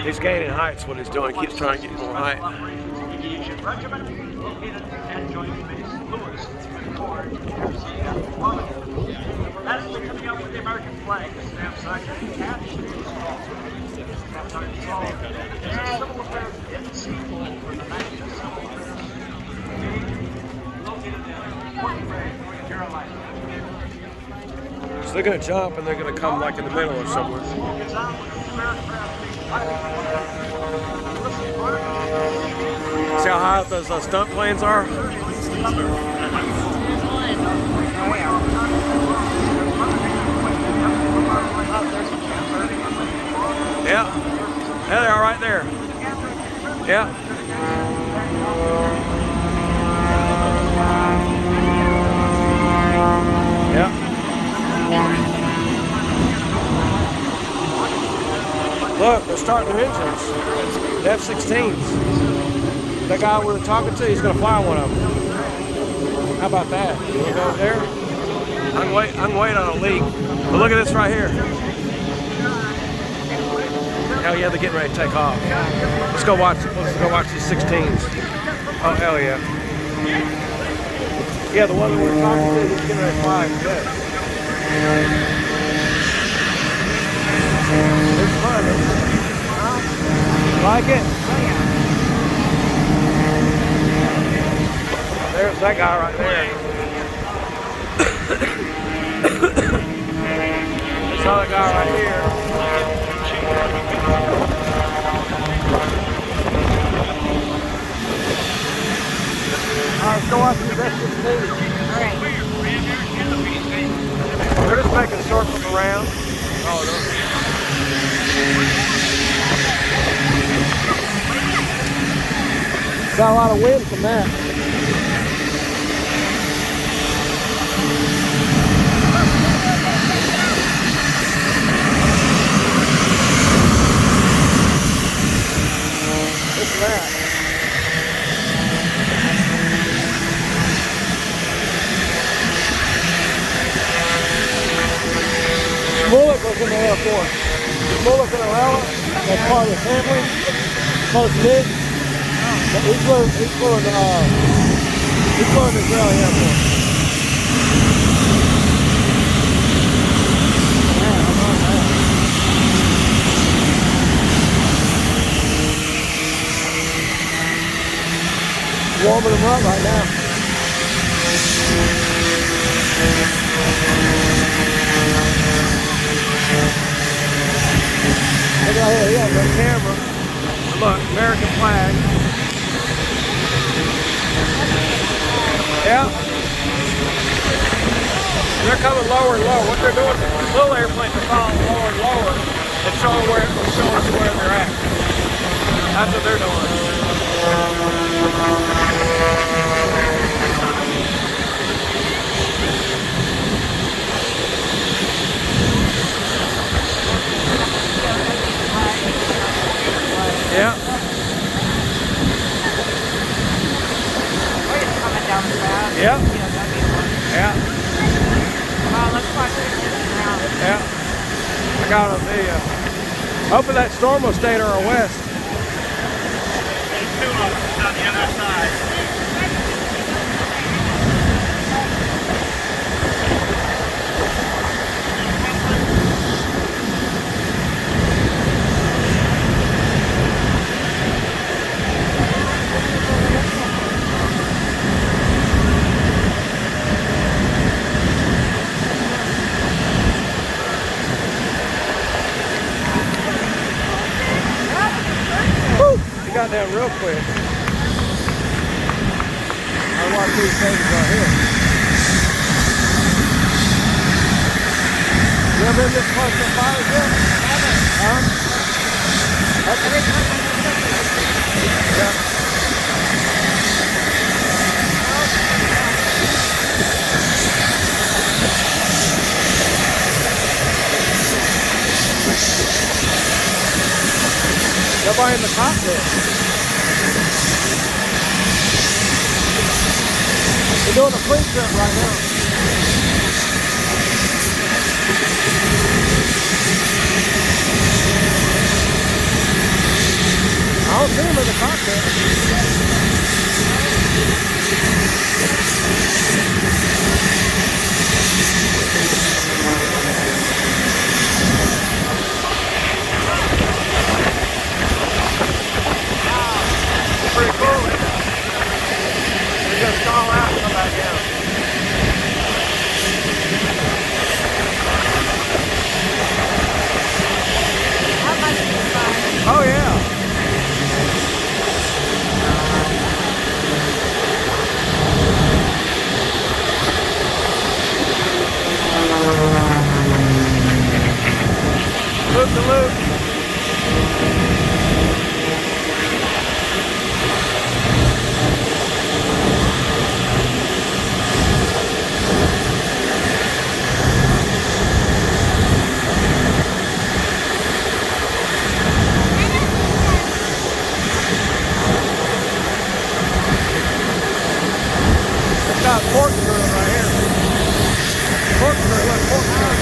He's gaining height, is what he's doing. He keeps trying to get more height. Coming up with the American flag, the stamp side catch. Civil affairs in Seattle for the National Civil Affairs located in Fort Bragg, North Carolina. So they're going to jump and they're going to come like in the middle or somewhere. See how high those stunt planes are? Yeah. There they are right there. Yeah. Yeah. Look, they're starting their engines. The F-16s. That guy we were talking to, he's going to fly one of them. How about that? You want to go over there? I can wait on a leak. But look at this right here. Hell yeah, they're getting ready to take off. Let's go watch these 16s. Oh, hell yeah. Yeah, the one we were talking to, he's getting ready to fly. Good. It's fun, isn't it? Like it? There's that guy right there. There's another guy right here. Alright, let's go watch the F-16. Alright. They're just making circles around. Oh, no. Got a lot of wind from that. Look at that. Mullet goes in the Air Force. Mullet and Arella, that's part of the family. Most big. He's flew in the Israeli Air Force. Warming them up right now. Look right here, he has a camera. Look, American flag. Yeah. They're coming lower and lower. What they're doing, little airplanes are falling lower and lower and showing us where they're at. That's what they're doing. Yeah. Yeah. Yeah. Let's watch it around. Yeah. I got a video. Hopefully that storm will stay to our west. There's two of them on the other side. Got down real quick. I watch these things right here. You ever been this close to fire yet? Huh? Yeah. Nobody in the cockpit. We're doing a pre-trip right now. Pretty cool. We're gonna stall out and come back down. That must be fun. Oh yeah. Loop the loop. Got corkscrew right here. Corkscrew, look, corkscrew.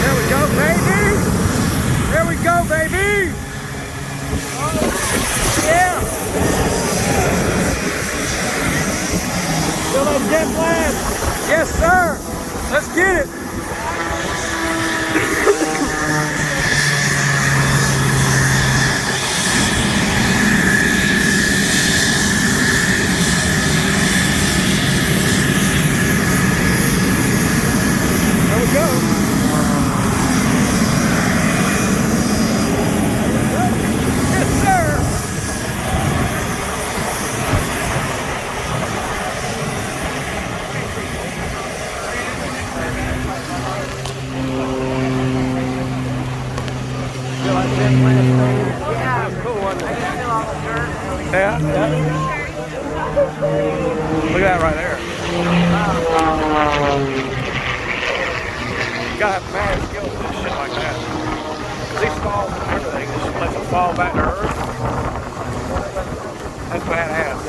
There we go, baby. There we go, baby. Yeah. Feel that jet blast? Yes, sir. Let's get it. There we go. Yes, sir. Feel like jet blast? Yeah. Cool, wasn't it? Yeah, yeah. Look at that right there. You gotta have mad skill to do shit like that. These falls and everything, just lets them fall back to earth. That's badass.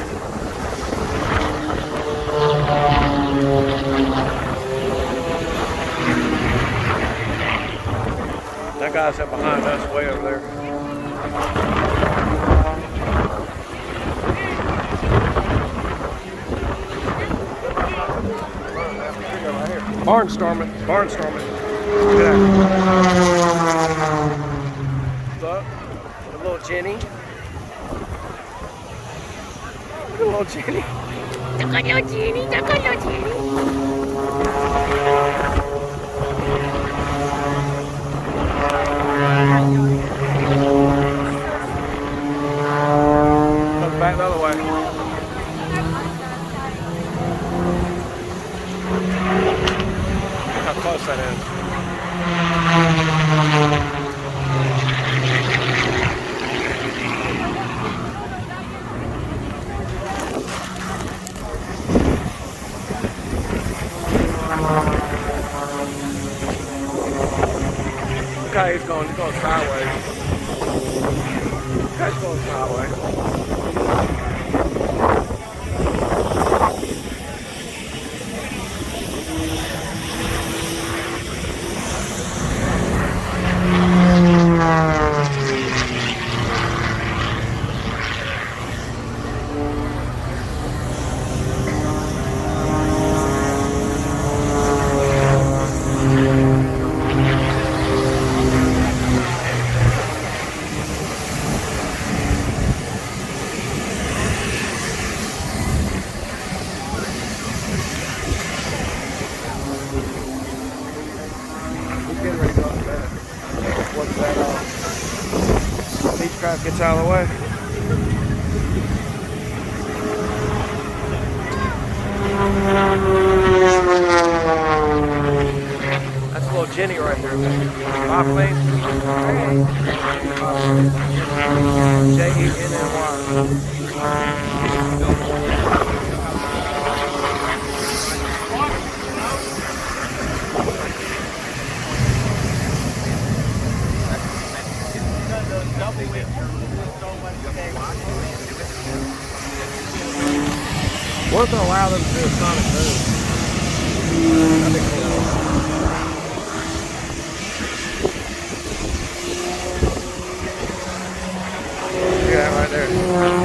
That guy's up behind us way over there. Barnstorming, barnstorming. Look at that. Look, a little Jenny. Look at a little Jenny. Comes back the other way. Look how close that is. Okay, he's going sideways. Okay, he's going sideways. Beechcraft gets out of the way. That's a little Jenny right there. My face. J-E-N-N-Y. What if they allow them to do a sonic boom? That'd be cool. Yeah, right there.